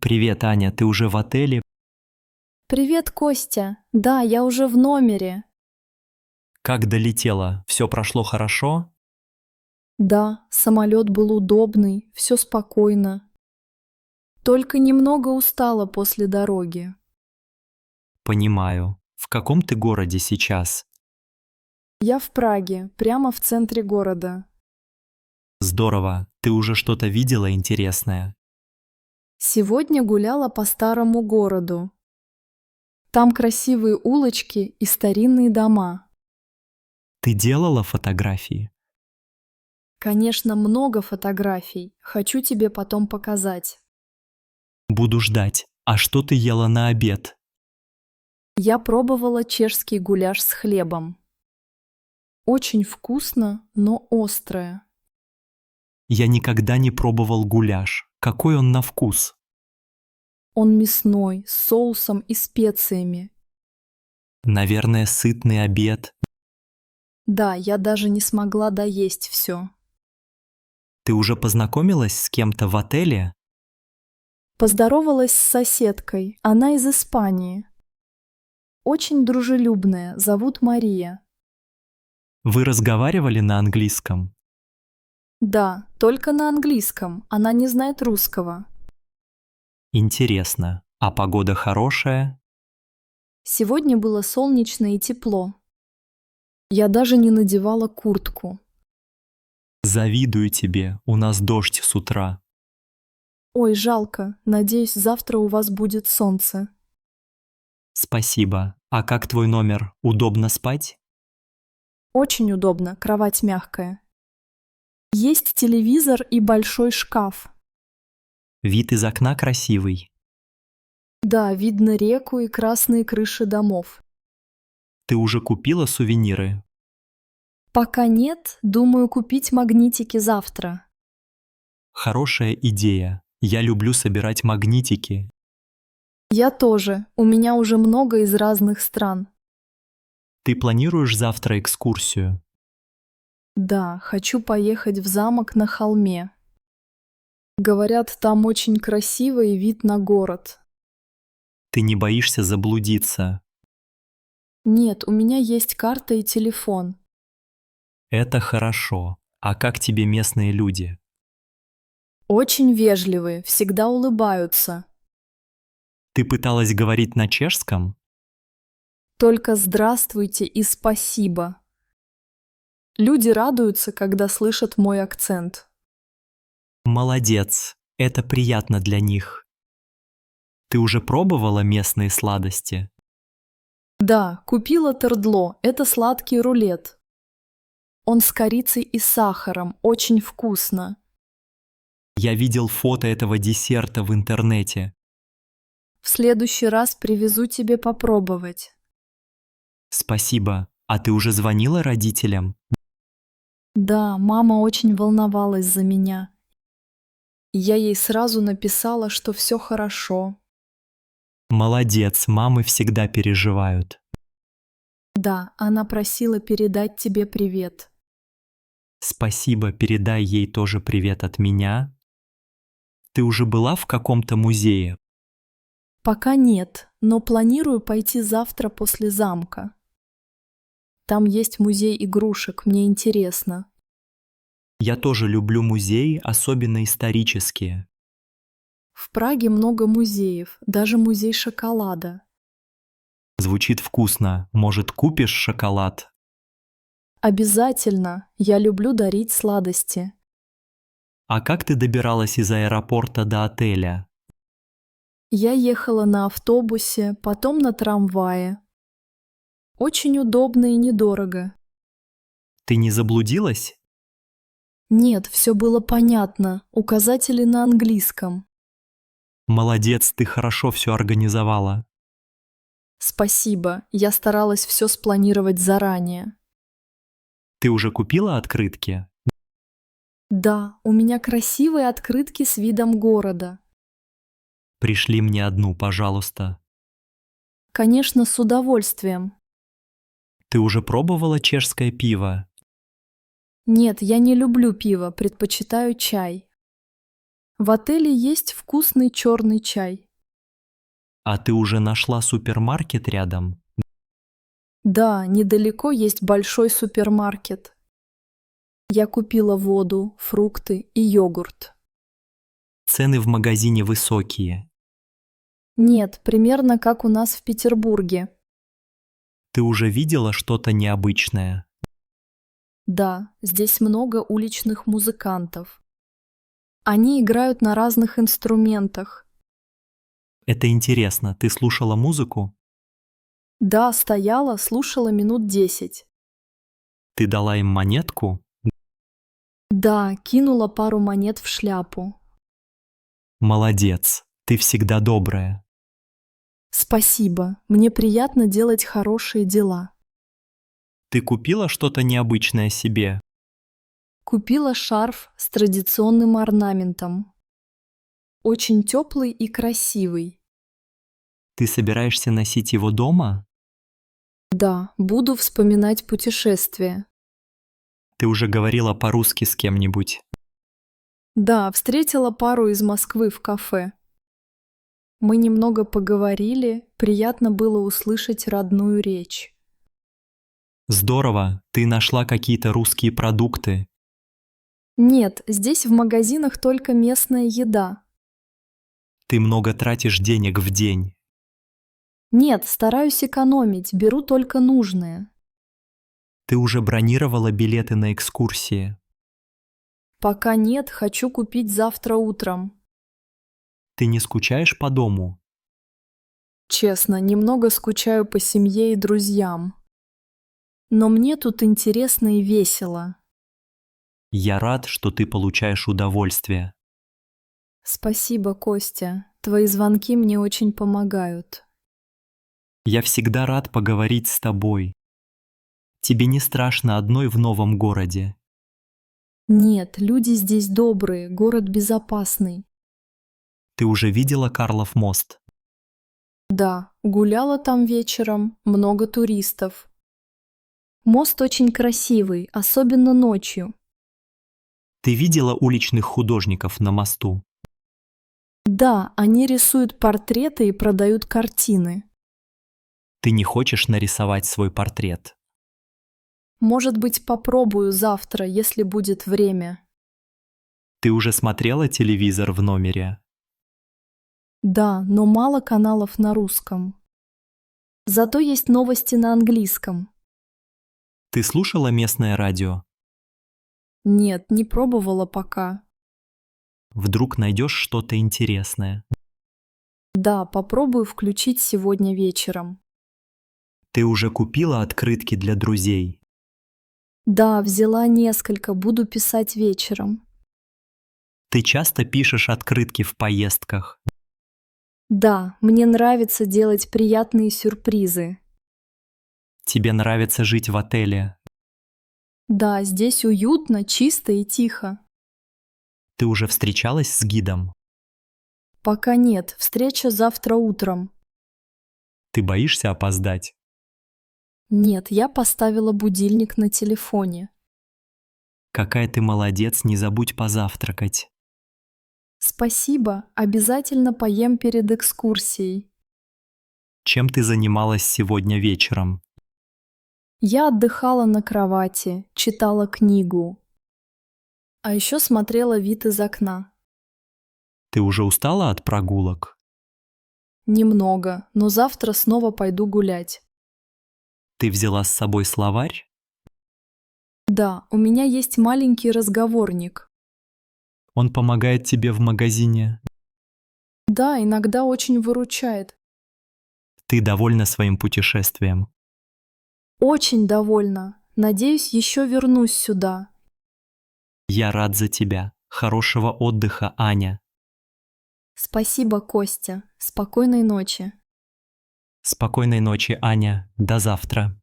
Привет, Аня, ты уже в отеле? Привет, Костя. Да, я уже в номере. Как долетела? Все прошло хорошо? Да, самолет был удобный, все спокойно. Только немного устала после дороги. Понимаю. В каком ты городе сейчас? Я в Праге, прямо в центре города. Здорово. Ты уже что-то видела интересное? Сегодня гуляла по старому городу. Там красивые улочки и старинные дома. Ты делала фотографии? Конечно, много фотографий. Хочу тебе потом показать. Буду ждать. А что ты ела на обед? Я пробовала чешский гуляш с хлебом. Очень вкусно, но острое. Я никогда не пробовал гуляш. Какой он на вкус? Он мясной, с соусом и специями. Наверное, сытный обед. Да, я даже не смогла доесть все. Ты уже познакомилась с кем-то в отеле? Поздоровалась с соседкой, она из Испании. Очень дружелюбная, зовут Мария. Вы разговаривали на английском? Да, только на английском, она не знает русского. Интересно. А погода хорошая? Сегодня было солнечно и тепло. Я даже не надевала куртку. Завидую тебе, у нас дождь с утра. Ой, жалко, надеюсь, завтра у вас будет солнце. Спасибо. А как твой номер? Удобно спать? Очень удобно, кровать мягкая. Есть телевизор и большой шкаф. Вид из окна красивый. Да, видно реку и красные крыши домов. Ты уже купила сувениры? Пока нет, думаю купить магнитики завтра. Хорошая идея. Я люблю собирать магнитики. Я тоже, у меня уже много из разных стран. Ты планируешь завтра экскурсию? Да, хочу поехать в замок на холме. Говорят, там очень красивый вид на город. Ты не боишься заблудиться? Нет, у меня есть карта и телефон. Это хорошо. А как тебе местные люди? Очень вежливые, всегда улыбаются. Ты пыталась говорить на чешском? Только здравствуйте и спасибо. Люди радуются, когда слышат мой акцент. Молодец. Это приятно для них. Ты уже пробовала местные сладости? Да, купила тердло, это сладкий рулет. Он с корицей и сахаром, очень вкусно. Я видел фото этого десерта в интернете. В следующий раз привезу тебе попробовать. Спасибо. А ты уже звонила родителям? Да, мама очень волновалась за меня. Я ей сразу написала, что все хорошо. Молодец, мамы всегда переживают. Да, она просила передать тебе привет. Спасибо, передай ей тоже привет от меня. Ты уже была в каком-то музее? Пока нет, но планирую пойти завтра после замка. Там есть музей игрушек, мне интересно. Я тоже люблю музеи, особенно исторические. В Праге много музеев, даже музей шоколада. Звучит вкусно. Может, купишь шоколад? Обязательно, я люблю дарить сладости. А как ты добиралась из аэропорта до отеля? Я ехала на автобусе, потом на трамвае. Очень удобно и недорого. Ты не заблудилась? Нет, все было понятно, указатели на английском. Молодец, ты хорошо все организовала. Спасибо, я старалась все спланировать заранее. Ты уже купила открытки? Да, у меня красивые открытки с видом города. Пришли мне одну, пожалуйста. Конечно, с удовольствием. Ты уже пробовала чешское пиво? Нет, я не люблю пиво, предпочитаю чай. В отеле есть вкусный черный чай. А ты уже нашла супермаркет рядом? Да, недалеко есть большой супермаркет. Я купила воду, фрукты и йогурт. Цены в магазине высокие. Нет, примерно как у нас в Петербурге. Ты уже видела что-то необычное? Да, здесь много уличных музыкантов. Они играют на разных инструментах. Это интересно. Ты слушала музыку? Да, стояла, слушала минут 10. Ты дала им монетку? Да, кинула пару монет в шляпу. Молодец. Ты всегда добрая. Спасибо, мне приятно делать хорошие дела. Ты купила что-то необычное себе? Купила шарф с традиционным орнаментом. Очень теплый и красивый. Ты собираешься носить его дома? Да, буду вспоминать путешествие. Ты уже говорила по-русски с кем-нибудь? Да, встретила пару из Москвы в кафе. Мы немного поговорили, приятно было услышать родную речь. Здорово. Ты нашла какие-то русские продукты. Нет, здесь в магазинах только местная еда. Ты много тратишь денег в день. Нет, стараюсь экономить, беру только нужное. Ты уже бронировала билеты на экскурсии. Пока нет, хочу купить завтра утром. Ты не скучаешь по дому? Честно, немного скучаю по семье и друзьям. Но мне тут интересно и весело. Я рад, что ты получаешь удовольствие. Спасибо, Костя. Твои звонки мне очень помогают. Я всегда рад поговорить с тобой. Тебе не страшно одной в новом городе? Нет, люди здесь добрые, город безопасный. Ты уже видела Карлов мост? Да, гуляла там вечером, много туристов. Мост очень красивый, особенно ночью. Ты видела уличных художников на мосту? Да, они рисуют портреты и продают картины. Ты не хочешь нарисовать свой портрет? Может быть, попробую завтра, если будет время. Ты уже смотрела телевизор в номере? Да, но мало каналов на русском. Зато есть новости на английском. Ты слушала местное радио? Нет, не пробовала пока. Вдруг найдешь что-то интересное? Да, попробую включить сегодня вечером. Ты уже купила открытки для друзей? Да, взяла несколько, буду писать вечером. Ты часто пишешь открытки в поездках? Да, мне нравится делать приятные сюрпризы. Тебе нравится жить в отеле? Да, здесь уютно, чисто и тихо. Ты уже встречалась с гидом? Пока нет, встреча завтра утром. Ты боишься опоздать? Нет, я поставила будильник на телефоне. Какая ты молодец, не забудь позавтракать. Спасибо, обязательно поем перед экскурсией. Чем ты занималась сегодня вечером? Я отдыхала на кровати, читала книгу. А еще смотрела вид из окна. Ты уже устала от прогулок? Немного, но завтра снова пойду гулять. Ты взяла с собой словарь? Да, у меня есть маленький разговорник. Он помогает тебе в магазине? Да, иногда очень выручает. Ты довольна своим путешествием? Очень довольна. Надеюсь, еще вернусь сюда. Я рад за тебя. Хорошего отдыха, Аня. Спасибо, Костя. Спокойной ночи. Спокойной ночи, Аня. До завтра.